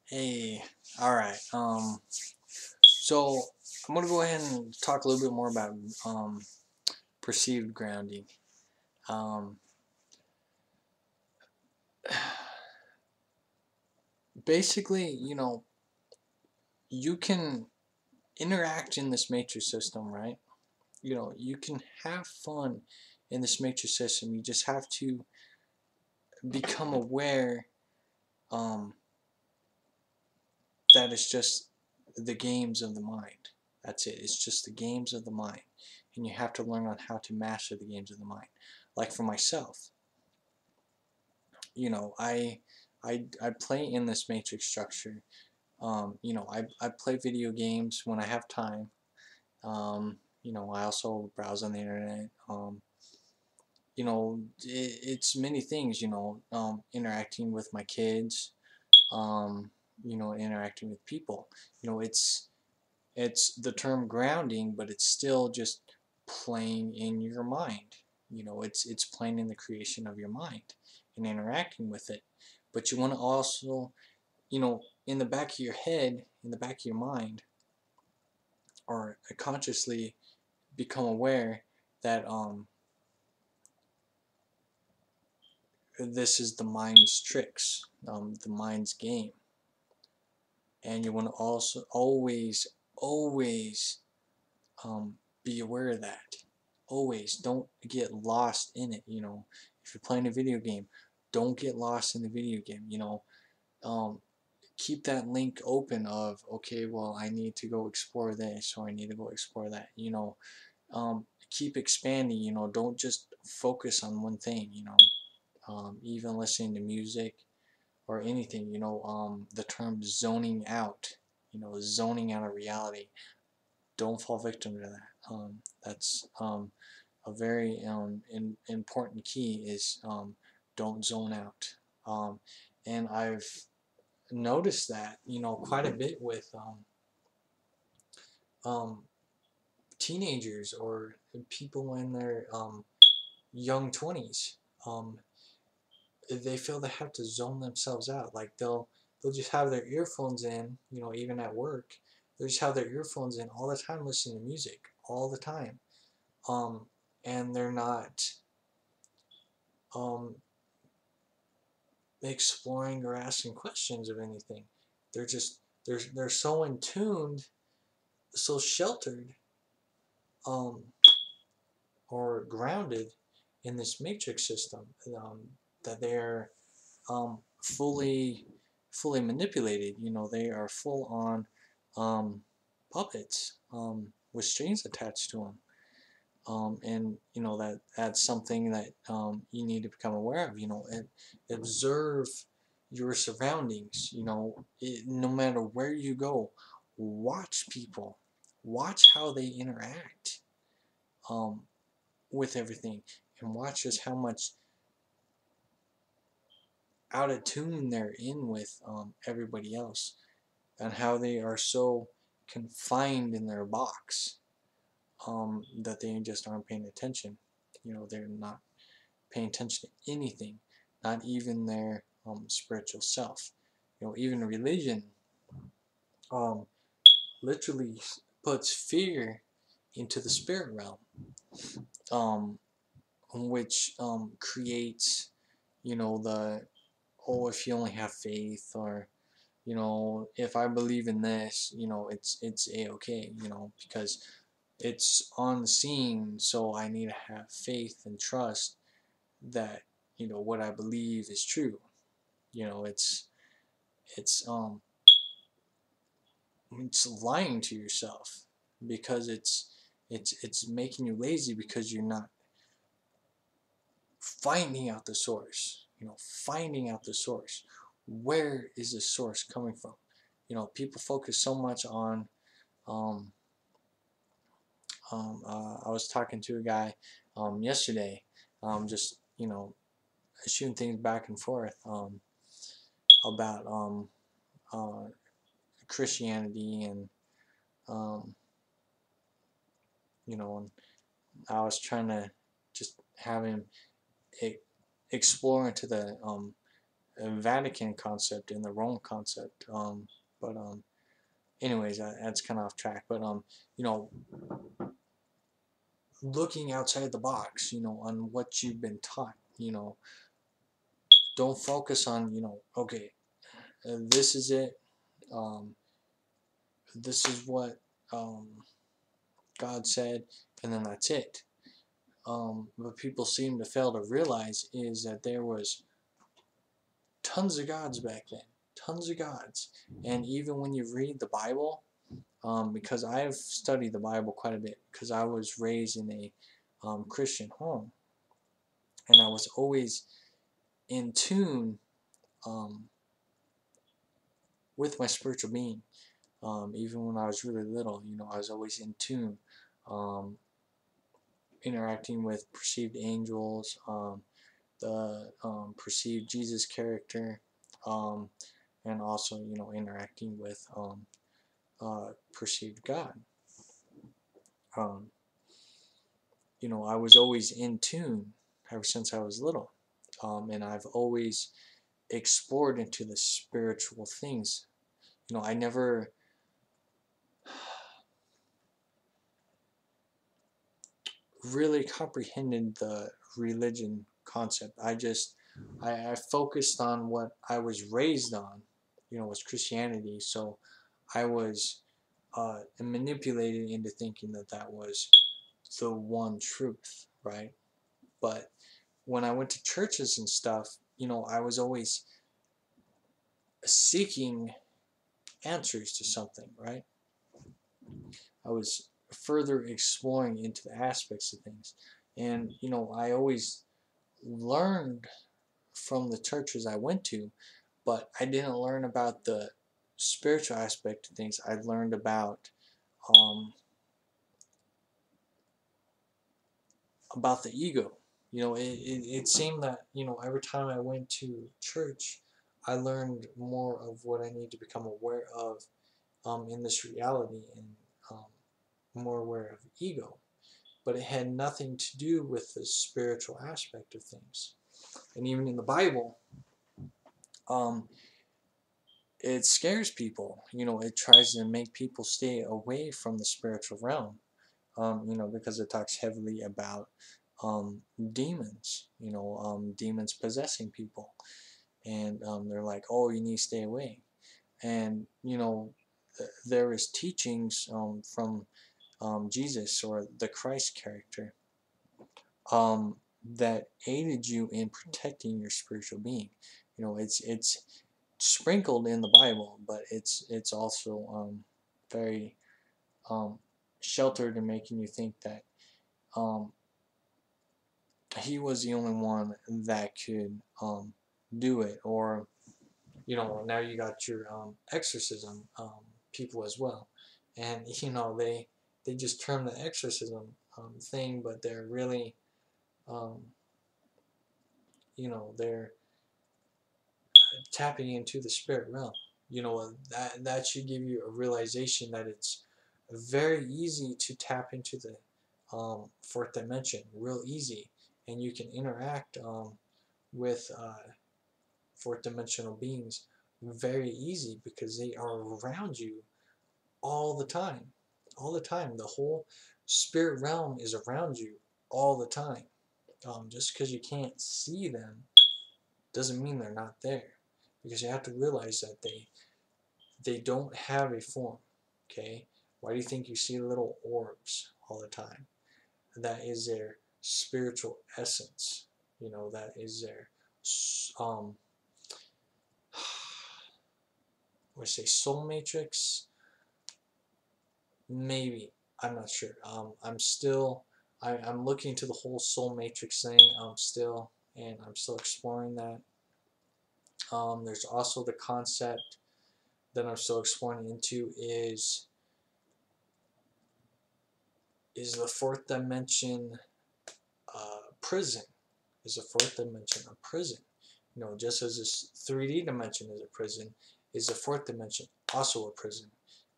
Hey, all right. So I'm gonna go ahead and talk a little bit more about perceived grounding. Um, Basically, you can interact in this matrix system, right? You can have fun in this matrix system. You just have to become aware um, that it's just the games of the mind. That's it. It's just the games of the mind, and you have to learn on how to master the games of the mind. Like for myself, you know i I play in this matrix structure. I play video games when I have time. I also browse on the internet. It's many things, interacting with my kids, interacting with people. It's the term grounding, but it's still just playing in your mind. It's playing in the creation of your mind and interacting with it. But you want to also, in the back of your head, in the back of your mind, or consciously become aware that this is the mind's tricks, the mind's game. And you want to also always be aware of that. Always don't get lost in it. If you're playing a video game, don't get lost in the video game. Um, Keep that link open of, okay, well, I need to go explore this, or I need to go explore that. Keep expanding. Don't just focus on one thing. Even listening to music or anything. The term zoning out. Zoning out of reality. Don't fall victim to that. That's a very important key is don't zone out. And I've noticed that quite a bit with um, teenagers or people in their young 20s. They feel they have to zone themselves out. Like they'll just have their earphones in, even at work. They just have their earphones in all the time, listening to music all the time. Um, and they're not um, exploring or asking questions of anything. They're just they're so in tuned, so sheltered, um, or grounded in this matrix system, that they're fully manipulated. They are full on puppets, with strings attached to them. And that's something that you need to become aware of. And observe your surroundings. No matter where you go, watch people, watch how they interact um, with everything, and watch just how much out of tune they're in with everybody else, and how they are so confined in their box, that they just aren't paying attention. They're not paying attention to anything, not even their spiritual self. Even religion um, literally puts fear into the spirit realm, um, which creates, the, oh, if you only have faith, or if I believe in this, it's a-okay, because it's on the scene, so I need to have faith and trust that what I believe is true. It's it's lying to yourself, because it's making you lazy, because you're not finding out the source. Finding out the source. Where is the source coming from? People focus so much on um, I was talking to a guy yesterday, just shooting things back and forth, about uh, Christianity, and um, and I was trying to just have him e explore into the Vatican concept and the Rome concept. But anyways, that's kind of off track. But you know, looking outside the box, on what you've been taught. Don't focus on, okay, this is it. Um, this is what God said, and then that's it. What people seem to fail to realize is that there was tons of gods back then, tons of gods, and even when you read the Bible, because I've studied the Bible quite a bit, because I was raised in a Christian home, and I was always in tune um, with my spiritual being. Even when I was really little, I was always in tune, um, interacting with perceived angels, the perceived Jesus character, um, and also, interacting with perceived God. Um, I was always in tune ever since I was little, and I've always explored into the spiritual things. I never really comprehended the religion concept. I focused on what I was raised on, was Christianity. So I was manipulated into thinking that that was the one truth, right? But when I went to churches and stuff, I was always seeking answers to something, right? I was further exploring into the aspects of things. And, I always learned from the churches I went to, but I didn't learn about the spiritual aspect of things. I learned um, about the ego. It seemed that, every time I went to church, I learned more of what I need to become aware of in this reality, and um, more aware of ego. But it had nothing to do with the spiritual aspect of things. And even in the Bible, um, it scares people. It tries to make people stay away from the spiritual realm. Because it talks heavily about demons. Demons possessing people, and they're like, "Oh, you need to stay away." And there is teachings from Jesus, or the Christ character, that aided you in protecting your spiritual being. It's sprinkled in the Bible, but it's also very um, sheltered in making you think that um, he was the only one that could do it. Or now you got your exorcism people as well, and they just term the exorcism thing, but they're really um, they're tapping into the spirit realm. That should give you a realization that it's very easy to tap into the fourth dimension, real easy, and you can interact with fourth dimensional beings very easy, because they are around you all the time. All the time. The whole spirit realm is around you all the time. Just because you can't see them doesn't mean they're not there, because you have to realize that they don't have a form. Okay, why do you think you see little orbs all the time? That is their spiritual essence. That is their what say, soul matrix. Maybe, I'm not sure. I'm looking to the whole soul matrix thing still, and I'm still exploring that. There's also the concept that I'm still exploring into is the fourth dimension prison. Is the fourth dimension a prison? Just as this 3D dimension is a prison, is the fourth dimension also a prison?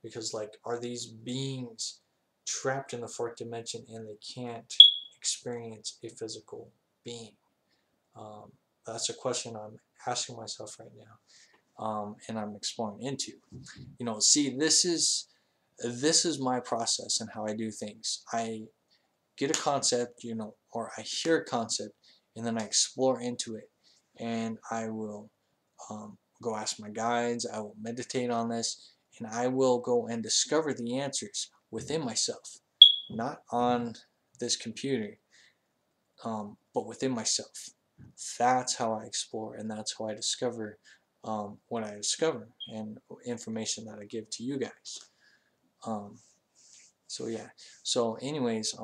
Because, like, are these beings trapped in the fourth dimension and they can't experience a physical being? That's a question I'm asking myself right now, and I'm exploring into. See, this is my process and how I do things. I get a concept, or I hear a concept, and then I explore into it, and I will go ask my guides. I will meditate on this, and I will go and discover the answers within myself, not on this computer, but within myself. That's how I explore, and that's how I discover what I discover and information that I give to you guys. Um, so yeah. So anyways,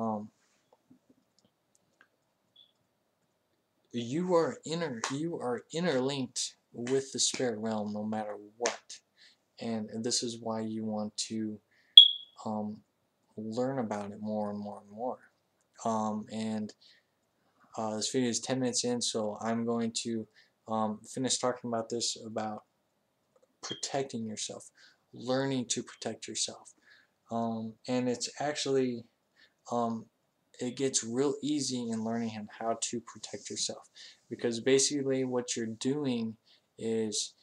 you are interlinked with the spirit realm no matter what, and this is why you want to um, learn about it more and more and more. And this video is 10 minutes in, so I'm going to finish talking about this, about protecting yourself, learning to protect yourself. And it's actually, it gets real easy in learning how to protect yourself, because basically what you're doing is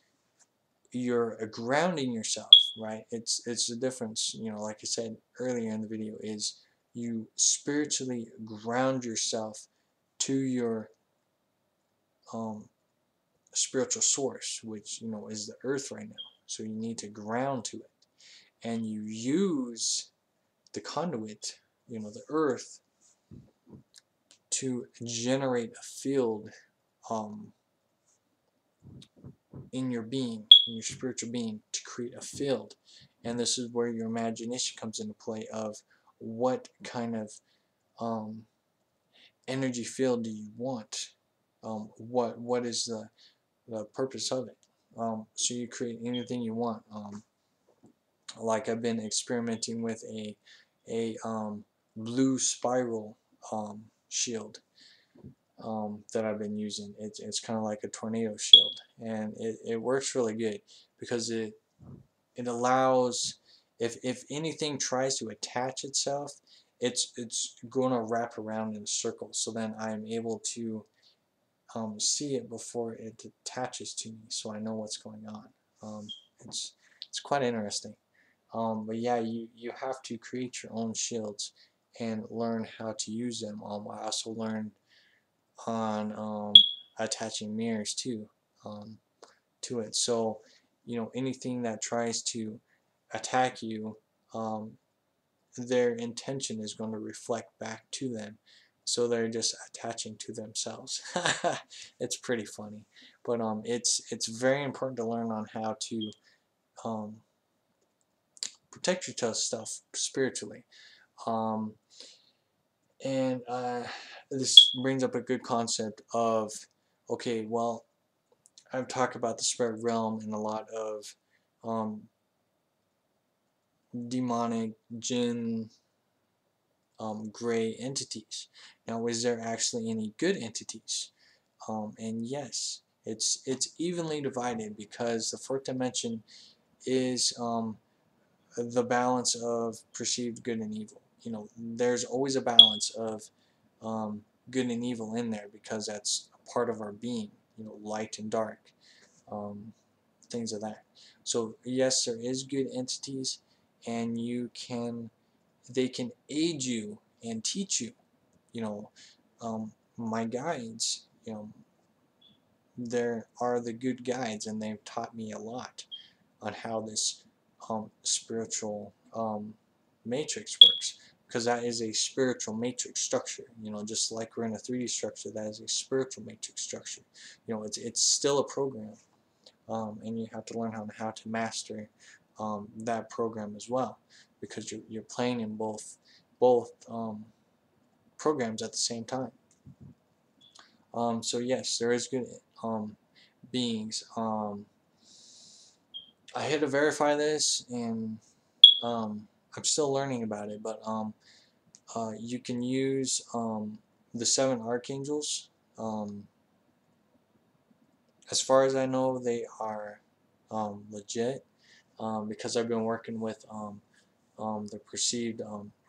you're grounding yourself, right? It's the difference, like I said earlier in the video, is you spiritually ground yourself to your um, spiritual source, which is the earth right now. So you need to ground to it, and you use the conduit, the earth, to generate a field um, in your being, in your spiritual being, to create a field. And this is where your imagination comes into play, of what kind of um, energy field do you want, what is the purpose of it. So you create anything you want. Like I've been experimenting with a blue spiral shield that I've been using. It's kind of like a tornado shield, and it works really good, because it allows, if anything tries to attach itself, it's going to wrap around in a circle. So then I'm able to see it before it attaches to me, so I know what's going on. Um, it's it's quite interesting. But yeah, you have to create your own shields and learn how to use them. I also learned on attaching mirrors too, to it. So anything that tries to attack you, um, their intention is going to reflect back to them. So they're just attaching to themselves. It's pretty funny, but it's very important to learn on how to um, protect yourself spiritually. Um, and this brings up a good concept of, okay, well, I've talked about the spirit realm and a lot of um, demonic, jinn, gray entities. Now, is there actually any good entities? And yes, it's evenly divided, because the fourth dimension is the balance of perceived good and evil. There's always a balance of good and evil in there, because that's a part of our being. Light and dark, um, things of that. So yes, there is good entities, and they can aid you and teach you. My guides, there are the good guides, and they've taught me a lot on how this spiritual matrix works, because that is a spiritual matrix structure. Just like we're in a 3D structure, that is a spiritual matrix structure. It's still a program, and you have to learn how to master that program as well, because you're playing in both programs at the same time. So yes, there is good beings. I had to verify this, and I'm still learning about it, but you can use the 7 archangels. As far as I know, they are legit, because I've been working with the perceived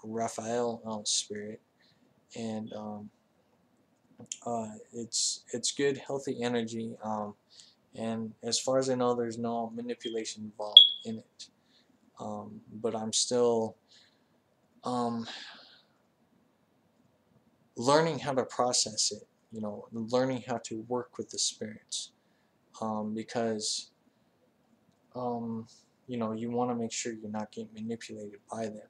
Raphael spirit, and it's good, healthy energy. And as far as I know, there's no manipulation involved in it. But I'm still um, learning how to process it, learning how to work with the spirits, because you want to make sure you're not getting manipulated by them.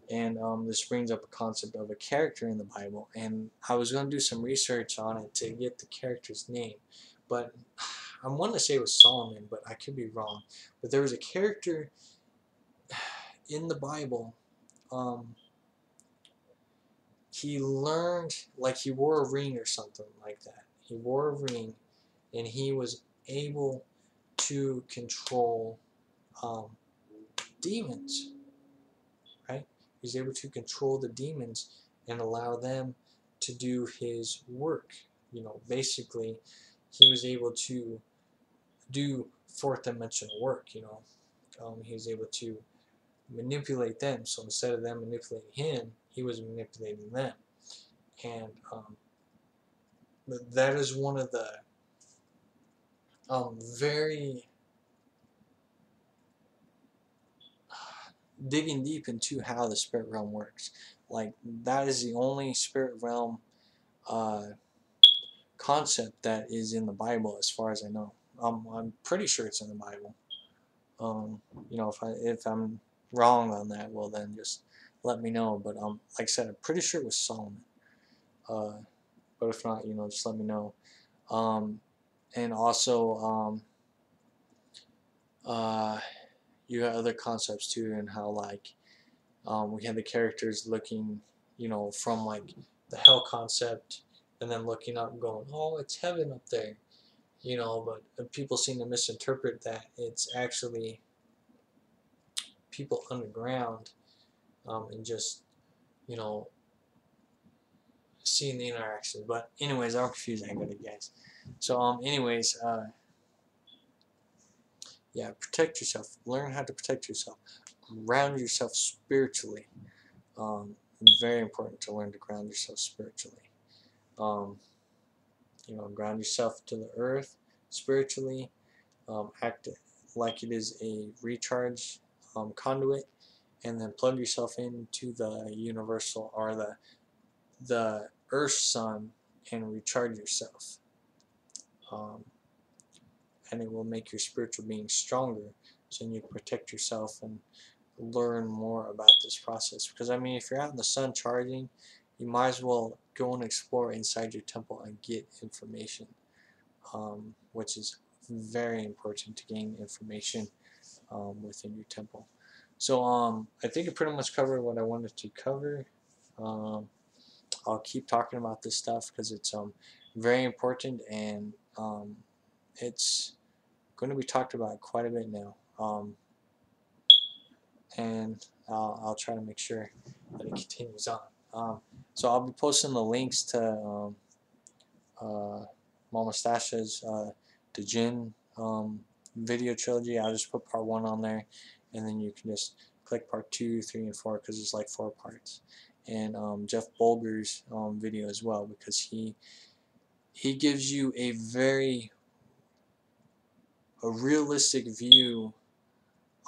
And this brings up a concept of a character in the Bible, and I was going to do some research on it to get the character's name, but I want to say it was Solomon, but I could be wrong. But there was a character in the Bible. He learned, like, he wore a ring or something like that. He wore a ring, and he was able to control demons, right? He was able to control the demons and allow them to do his work. Basically, he was able to do fourth dimensional work. He was able to manipulate them. So instead of them manipulating him, he was manipulating them. And that is one of the very digging deep into how the spirit realm works. Like, that is the only spirit realm concept that is in the Bible, as far as I know. I'm pretty sure it's in the Bible. If I'm wrong on that, well then just let me know. But like I said, I'm pretty sure it was Solomon. But if not, just let me know. And also, you got other concepts too, and how, like, we had the characters looking, from, like, the hell concept, and then looking up and going, oh, it's heaven up there. But people seem to misinterpret that it's actually people underground, and just, you know, seeing the interactions. But anyways, I'm confused. I got it, guys. So anyways, yeah, protect yourself. Learn how to protect yourself. Ground yourself spiritually. It's very important to learn to ground yourself spiritually. Um, ground yourself to the earth spiritually. Act like it is a recharge conduit, and then plug yourself into the universal, or the earth sun, and recharge yourself. And it will make your spiritual being stronger, so you can protect yourself and learn more about this process. Because I mean, if you're out in the sun charging, you might as well go and explore inside your temple and get information, which is very important to gain information within your temple. So I think it pretty much covered what I wanted to cover. I'll keep talking about this stuff because it's very important, and it's going to be talked about quite a bit now. And I'll try to make sure that it continues on. So I'll be posting the links to Mama Stasha's the Jinn video trilogy. I'll just put part 1 on there, and then you can just click part 2, 3, and 4, because it's like 4 parts. And Jeff Bulger's video as well, because he gives you a realistic view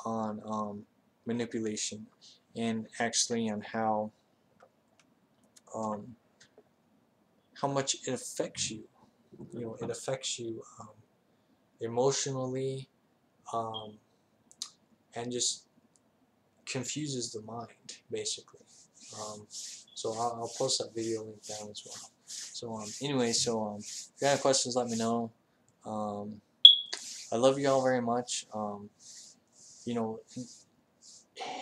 on manipulation, and actually on how much it affects you. It affects you emotionally, and just confuses the mind, basically. So I'll post that video link down as well. So anyway, if you got any questions, let me know. I love you all very much.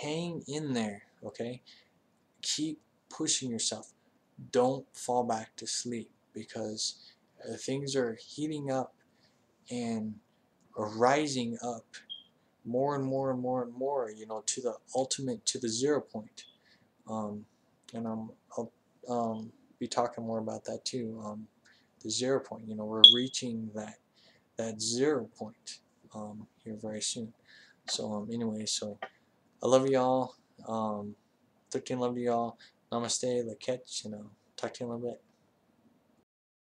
Hang in there, okay? Keep pushing yourself. Don't fall back to sleep, because things are heating up and rising up more and more and more and more, to the ultimate, to the 0 point. And I'll be talking more about that too. The 0 point, we're reaching that 0 point here very soon. So anyway, so I love y'all. 13 love y'all. Namaste, la catch, talk to you in a little bit.